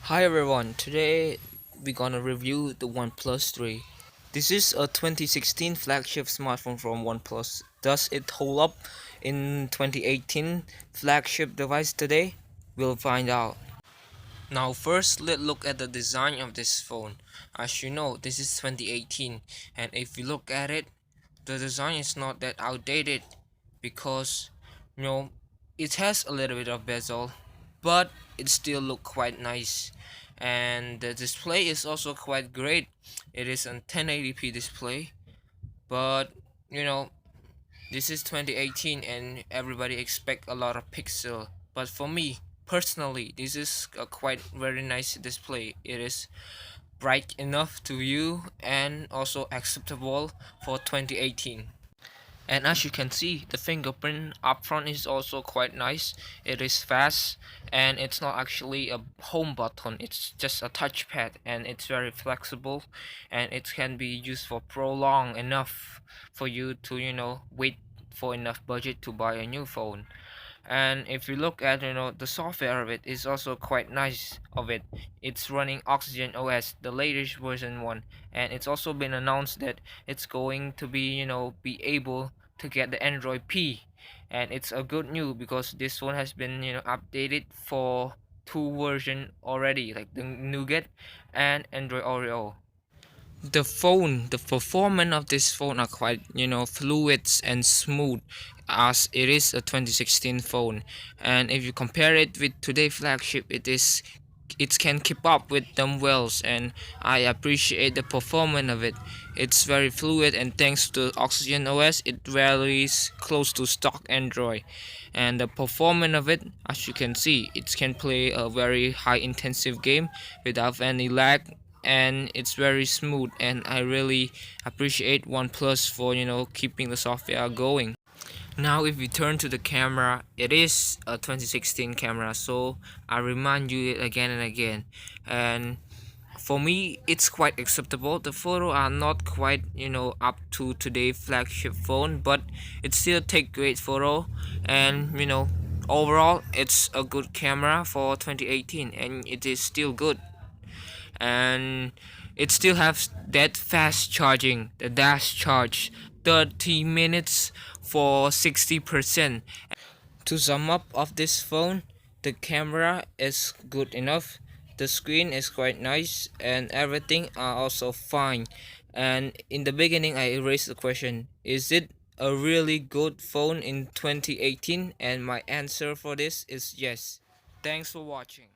Hi everyone, today we're gonna review the OnePlus 3. This is a 2016 flagship smartphone from OnePlus. Does it hold up in 2018 flagship device today? We'll find out. Now first let's look at the design of this phone. As you know, this is 2018 and if you look at it, the design is not that outdated because you know it has a little bit of bezel, but it still look quite nice, and the display is also quite great. It is a 1080p display, but you know this is 2018 and everybody expect a lot of pixel, but for me personally this is a quite very nice display. It is bright enough to view and also acceptable for 2018. And as you can see, the fingerprint up front is also quite nice. It is fast and it's not actually a home button, it's just a touchpad, and it's very flexible and it can be used for prolong enough for you to wait for enough budget to buy a new phone. And if you look at the software of it is also quite nice of it. It's running Oxygen OS, the latest version one, and it's also been announced that it's going to be be able to get the Android P, and it's a good news because this one has been updated for two version already, like the Nougat and Android Oreo. The performance of this phone are quite fluid and smooth, as it is a 2016 phone, and if you compare it with today's flagship, it can keep up with them wells, and I appreciate the performance of it. It's very fluid, and thanks to Oxygen OS it varies close to stock Android, and the performance of it, as you can see, it can play a very high intensive game without any lag, and it's very smooth, and I really appreciate OnePlus for keeping the software going. Now if we turn to the camera, it is a 2016 camera, so I remind you it again and again, and for me it's quite acceptable. The photo are not quite up to today's flagship phone, but it still take great photo, and overall it's a good camera for 2018 and it is still good, and it still has that fast charging, the dash charge, 30 minutes for 60%. To sum up of this phone, the camera is good enough, the screen is quite nice, and everything are also fine. And in the beginning I raised the question, is it a really good phone in 2018? And my answer for this is yes. Thanks for watching.